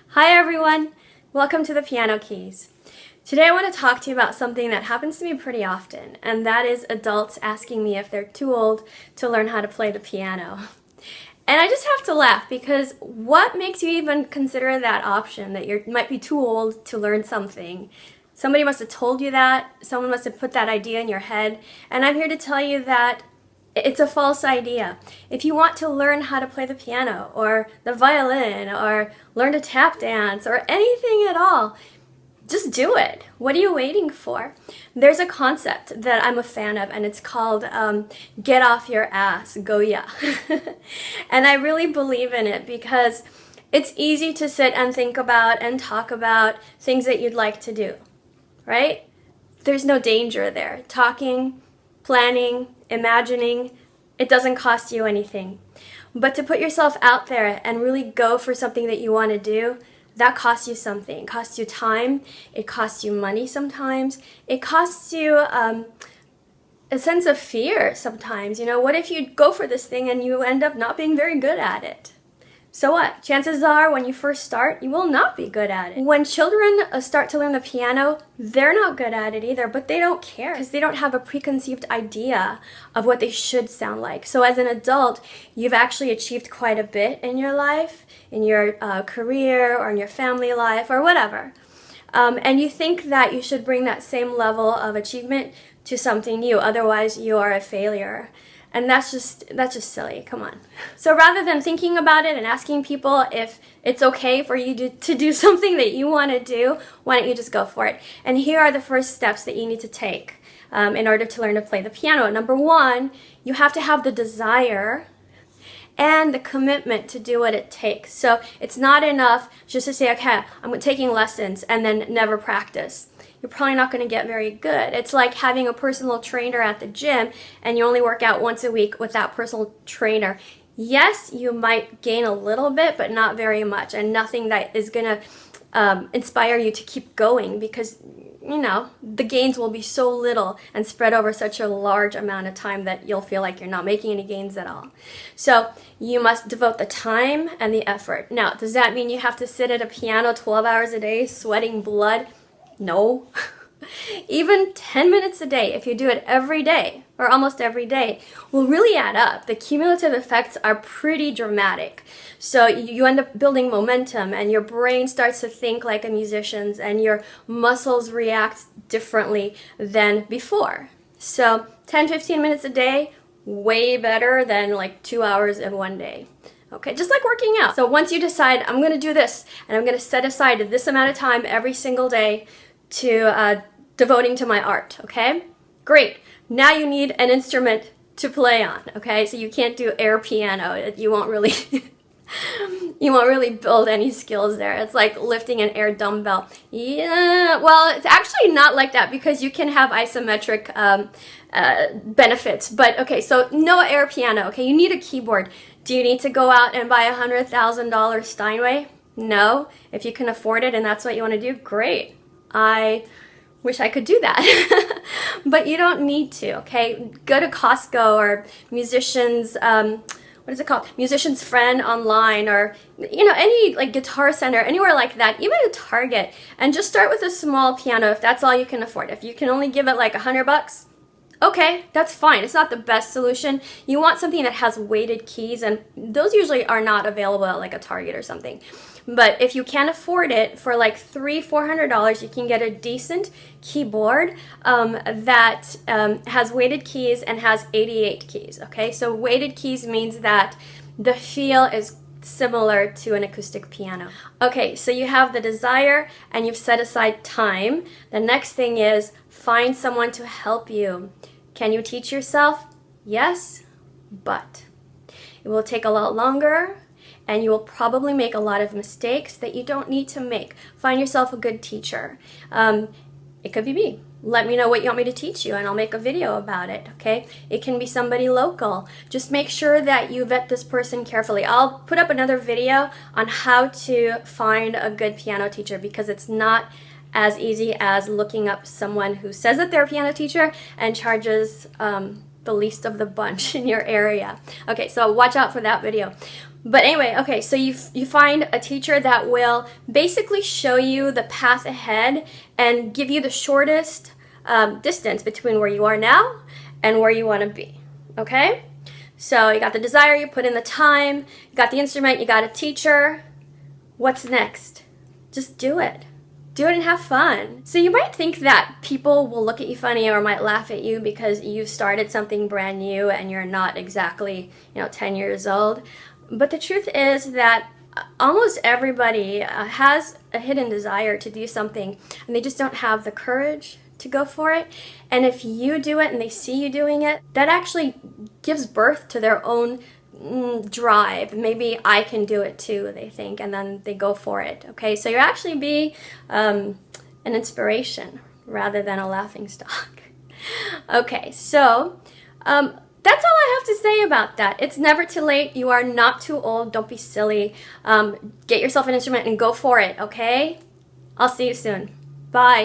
Hi everyone! Welcome to the Piano Keys. Today I want to talk to you about something that happens to me pretty often, and that is adults asking me if they're too old to learn how to play the piano. And I just have to laugh because what makes you even consider that option, that you might be too old to learn something? Somebody must have told you that, someone must have put that idea in your head, and I'm here to tell you that it's a false idea. If you want to learn how to play the piano or the violin or learn to tap dance or anything at all, just do it. What are you waiting for? There's a concept that I'm a fan of, and it's called get off your ass, Goya. And I really believe in it because it's easy to sit and think about and talk about things that you'd like to do, right? There's no danger there. Talking, planning, imagining, it doesn't cost you anything. But to put yourself out there and really go for something that you want to do, that costs you something. It costs you time, it costs you money sometimes, it costs you a sense of fear sometimes. You know, what if you go for this thing and you end up not being very good at it? So what? Chances are when you first start, you will not be good at it. When children start to learn the piano, they're not good at it either, but they don't care because they don't have a preconceived idea of what they should sound like. So as an adult, you've actually achieved quite a bit in your life, in your career or in your family life or whatever. And you think that you should bring that same level of achievement to something new, otherwise you are a failure. And that's just silly, come on. So rather than thinking about it and asking people if it's okay for you to do something that you want to do, why don't you just go for it? And here are the first steps that you need to take in order to learn to play the piano. Number one, you have to have the desire and the commitment to do what it takes. So it's not enough just to say, okay, I'm taking lessons and then never practice. You're probably not going to get very good. It's like having a personal trainer at the gym and you only work out once a week with that personal trainer. Yes, you might gain a little bit, but not very much, and nothing that is going to inspire you to keep going because, you know, the gains will be so little and spread over such a large amount of time that you'll feel like you're not making any gains at all. So you must devote the time and the effort. Now, does that mean you have to sit at a piano 12 hours a day, sweating blood? No. Even 10 minutes a day, if you do it every day, or almost every day, will really add up. The cumulative effects are pretty dramatic. So you end up building momentum and your brain starts to think like a musician's and your muscles react differently than before. So 10-15 minutes a day, way better than like 2 hours in one day. Okay, just like working out. So once you decide, I'm going to do this, and I'm going to set aside this amount of time every single day to devoting to my art, okay? Great. Now you need an instrument to play on, okay? So you can't do air piano. You won't really you won't really build any skills there. It's like lifting an air dumbbell. Yeah, well, it's actually not like that because you can have isometric benefits. But okay, so no air piano, okay? You need a keyboard. Do you need to go out and buy a $100,000 Steinway? No. If you can afford it and that's what you want to do, great. I wish I could do that. But you don't need to, okay? Go to Costco or musicians, what is it called? Musician's Friend online, or, you know, any like Guitar Center, anywhere like that, even a Target, and just start with a small piano if that's all you can afford. If you can only give it like $100, okay, that's fine. It's not the best solution. You want something that has weighted keys, and those usually are not available at like a Target or something. But if you can't afford it, for like $300-400, you can get a decent keyboard that has weighted keys and has 88 keys, okay? So weighted keys means that the feel is similar to an acoustic piano. Okay, so you have the desire and you've set aside time. The next thing is find someone to help you. Can you teach yourself? Yes, but it will take a lot longer and you will probably make a lot of mistakes that you don't need to make. Find yourself a good teacher. It could be me. Let me know what you want me to teach you and I'll make a video about it, okay? It can be somebody local. Just make sure that you vet this person carefully. I'll put up another video on how to find a good piano teacher because it's not as easy as looking up someone who says that they're a piano teacher and charges the least of the bunch in your area. Okay, so watch out for that video. But anyway, okay, so you find a teacher that will basically show you the path ahead and give you the shortest distance between where you are now and where you want to be, okay? So you got the desire, you put in the time, you got the instrument, you got a teacher. What's next? Just do it. Do it and have fun. So you might think that people will look at you funny or might laugh at you because you started something brand new and you're not exactly, 10 years old. But the truth is that almost everybody has a hidden desire to do something and they just don't have the courage to go for it. And if you do it and they see you doing it, that actually gives birth to their own drive. Maybe I can do it too, they think, and then they go for it. Okay, so you actually be an inspiration rather than a laughing stock. Okay, so that's all I have to say about that. It's never too late. You are not too old. Don't be silly. Get yourself an instrument and go for it, okay? I'll see you soon. Bye.